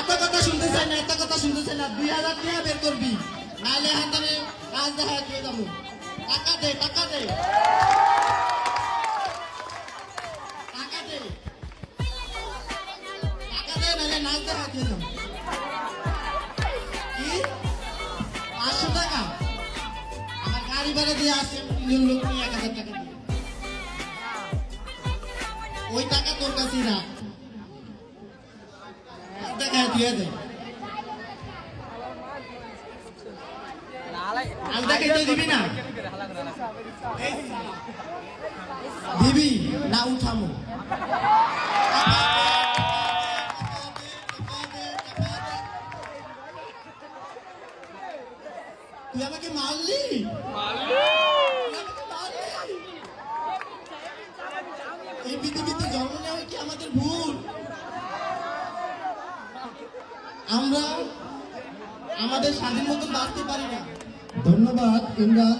এত কথা শুনতে চাই না, এত কথা শুনতে চাই না। 2000 টাকা বের করবি, নাহলে হাতে কাজ দেখা দিয়ে যাবো। টাকা দে, টাকা দে, টাকা দে, টাকা দে, নাহলে নাচ দেখা দিয়ে যাবো। কি 500 টাকা? আমার গাড়ি ভাড়া দিয়ে আসছে, 3 লোক নিয়ে 1000 টাকা দিয়ে। ওই টাকা তোর কাছেই রাখ, দেখা দিয়ে দে। দিবি না? দিবি না উঠামো? তুই আমাকে মারলি? এই পৃথিবীতে জন্ম নেওয়া কি আমাদের ভুল? আমরা আমাদের স্বাধীন মতো বাঁচতে পারি না। ধন্যবাদ ইমরান।